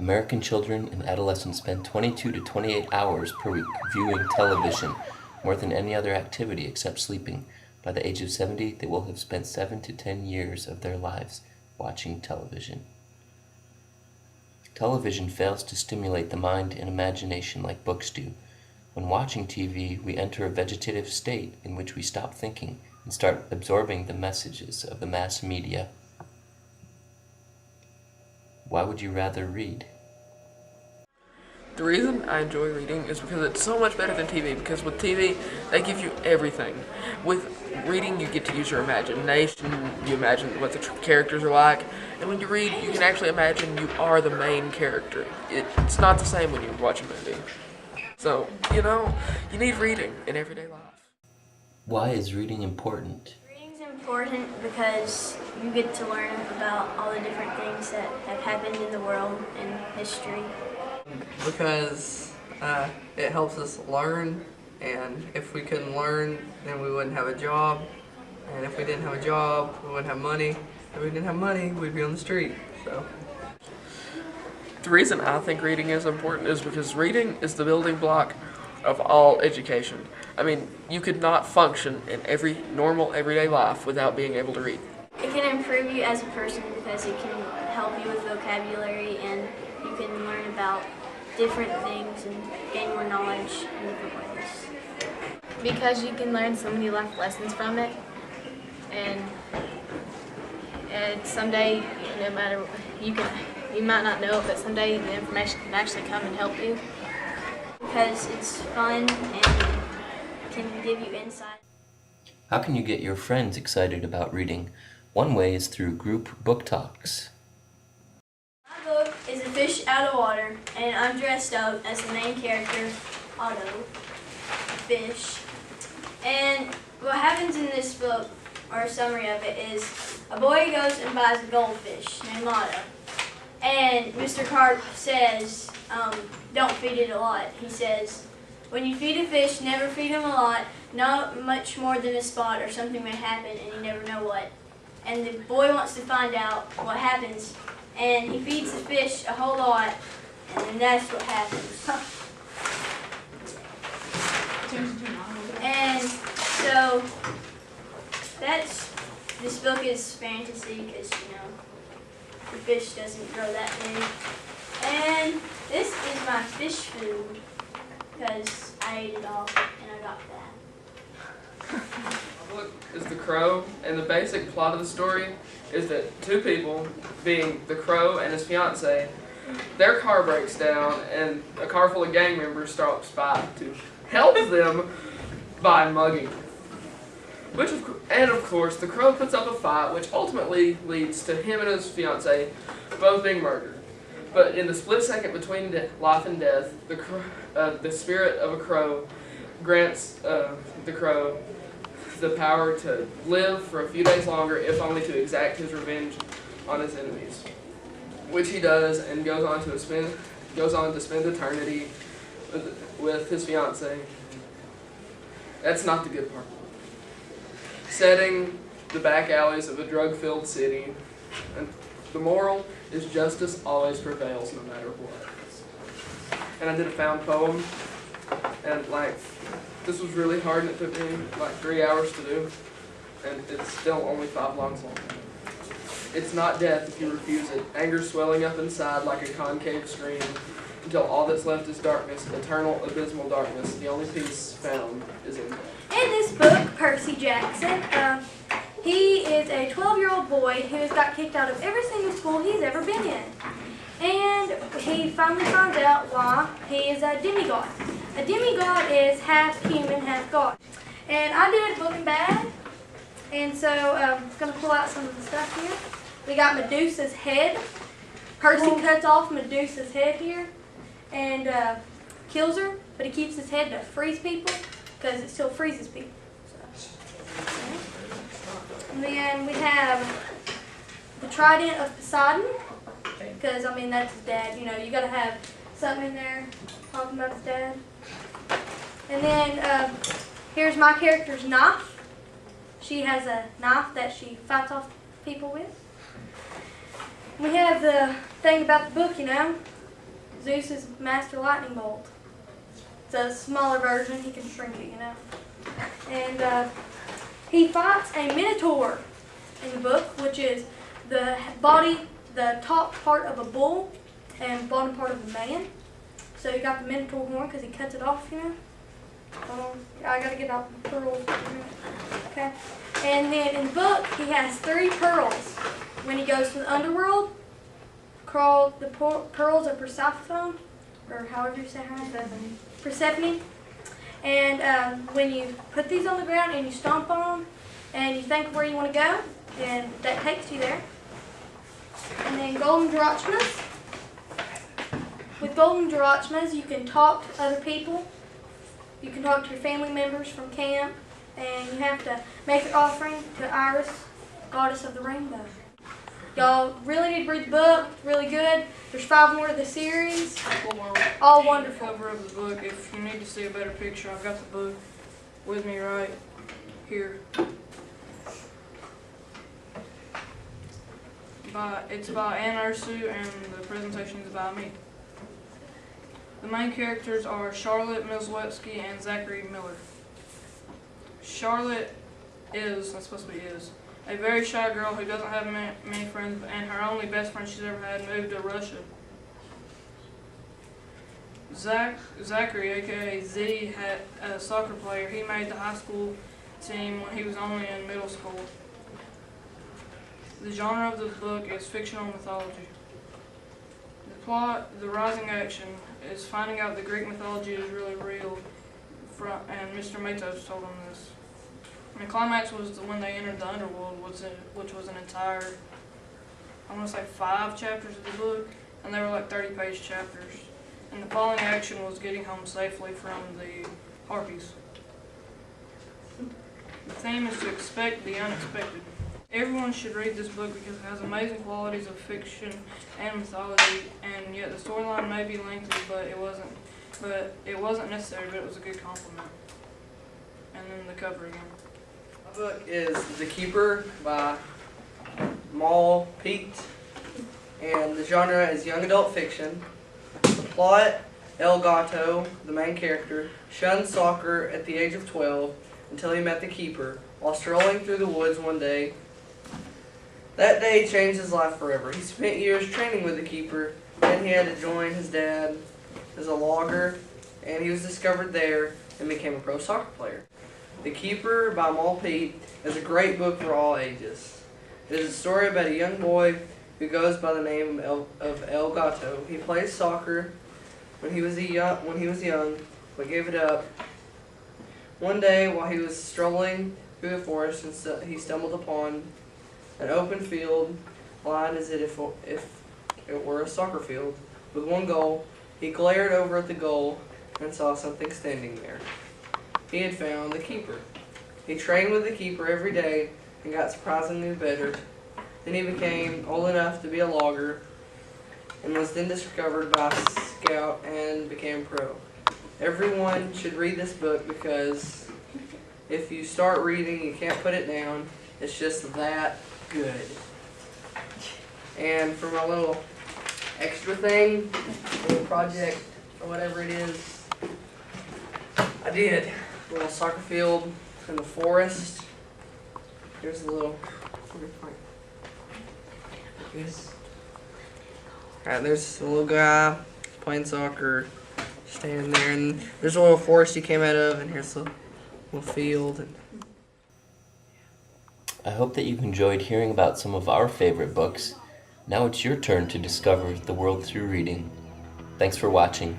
American children and adolescents spend 22 to 28 hours per week viewing television, more than any other activity except sleeping. By the age of 70, they will have spent 7 to 10 years of their lives watching television. Television fails to stimulate the mind and imagination like books do. When watching TV, we enter a vegetative state in which we stop thinking and start absorbing the messages of the mass media. Why would you rather read? The reason I enjoy reading is because it's so much better than TV, because with TV, they give you everything. With reading, you get to use your imagination, you imagine what the characters are like, and when you read, you can actually imagine you are the main character. It's not the same when you watch a movie. So, you need reading in everyday life. Why is reading important? Reading's important because you get to learn about all the different things that have happened in the world and history. Because it helps us learn, and if we couldn't learn, then we wouldn't have a job, and if we didn't have a job, we wouldn't have money. If we didn't have money, we'd be on the street. So The reason I think reading is important is because reading is the building block of all education. I mean, you could not function in every normal everyday life without being able to read. It can improve you as a person because it can help you with vocabulary, and you can learn about different things and gain more knowledge in different ways. Because you can learn so many life lessons from it, and someday, no matter you might not know it, but someday the information can actually come and help you. Because it's fun and can give you insight. How can you get your friends excited about reading? One way is through group book talks. My book is A Fish Out of Water, and I'm dressed up as the main character, Otto, fish. And what happens in this book, or a summary of it, is a boy goes and buys a goldfish named Otto. And Mr. Carp says, don't feed it a lot. He says, when you feed a fish, never feed him a lot, not much more than a spot, or something may happen and you never know what. And the boy wants to find out what happens, and he feeds the fish a whole lot, and then that's what happens. And so this book is fantasy because, the fish doesn't grow that big. And this is my fish food because I ate it all and I got that. My book is The Crow, and the basic plot of the story is that two people, being the Crow and his fiancée, their car breaks down and a car full of gang members stops by to help them by mugging. And of course, the Crow puts up a fight, which ultimately leads to him and his fiancée both being murdered. But in the split second between life and death, the spirit of a crow grants the Crow the power to live for a few days longer, if only to exact his revenge on his enemies, which he does, and goes on to spend eternity with his fiancée. That's not the good part. Setting the back alleys of a drug-filled city, and the moral is justice always prevails no matter what. And I did a found poem, and this was really hard, and it took me 3 hours to do, and it's still only 5 lines long. It's not death if you refuse it, anger swelling up inside like a concave stream, until all that's left is darkness, eternal, abysmal darkness. The only peace found is in death. In this book, Percy Jackson, he is a 12-year-old boy who has got kicked out of every single school he's ever been in. And he finally finds out why he is a demigod. A demigod is half human, half god. And I did book and bag, and so I'm going to pull out some of the stuff here. We got Medusa's head. Percy cuts off Medusa's head here and kills her, but he keeps his head to freeze people because it still freezes people. So, okay. And then we have the Trident of Poseidon, because that's his dad. You got to have something in there talking about his dad. And then here's my character's knife. She has a knife that she fights off people with. We have the thing about the book, Zeus's master lightning bolt. It's a smaller version. He can shrink it, And he fights a minotaur in the book, which is the top part of a bull and bottom part of a man. So you got the minotaur horn because he cuts it off, I gotta get out the pearls. Okay. And then in the book, he has 3 pearls. When he goes to the underworld, called the pearls of Persephone, or however you say her name. Persephone. And when you put these on the ground and you stomp on them, and you think where you want to go, then that takes you there. And then golden drachmas. With golden drachmas, you can talk to other people. You can talk to your family members from camp, and you have to make an offering to Iris, goddess of the rainbow. Y'all really need to read the book. It's really good. There's 5 more of the series. All wonderful. Cover of the book. If you need to see a better picture, I've got the book with me right here. It's by Ann Ursu, and the presentation is by me. The main characters are Charlotte Milzwewski and Zachary Miller. Charlotte is a very shy girl who doesn't have many friends, and her only best friend she's ever had moved to Russia. Zachary, aka Z, had a soccer player. He made the high school team when he was only in middle school. The genre of the book is fictional mythology. The plot, the rising action, is finding out the Greek mythology is really real, and Mr. Matos told him this. And the climax was when they entered the underworld, which was an entire, I want to say 5 chapters of the book, and they were like 30-page chapters. And the following action was getting home safely from the Harpies. The theme is to expect the unexpected. Everyone should read this book because it has amazing qualities of fiction and mythology, and yet the storyline may be lengthy, but it wasn't necessary, but it was a good compliment. And then the cover again. My book is The Keeper by Mal Pete, and the genre is young adult fiction. The plot, El Gato, the main character, shunned soccer at the age of 12 until he met the Keeper while strolling through the woods one day. That day changed his life forever. He spent years training with the Keeper, then he had to join his dad as a logger, and he was discovered there and became a pro soccer player. The Keeper by Mal Pete is a great book for all ages. It is a story about a young boy who goes by the name of El Gato. He plays soccer when he was young, but gave it up. One day, while he was strolling through the forest, he stumbled upon an open field, lined as if it were a soccer field, with one goal. He glared over at the goal and saw something standing there. He had found the Keeper. He trained with the Keeper every day and got surprisingly better. Then he became old enough to be a logger and was then discovered by a scout and became pro. Everyone should read this book because if you start reading, you can't put it down. It's just that good. And for my little extra thing, little project or whatever it is, I did a little soccer field in the forest. Here's a little. Alright, there's a little guy playing soccer, standing there, and there's a little forest he came out of, and here's a little field. And I hope that you've enjoyed hearing about some of our favorite books. Now it's your turn to discover the world through reading. Thanks for watching.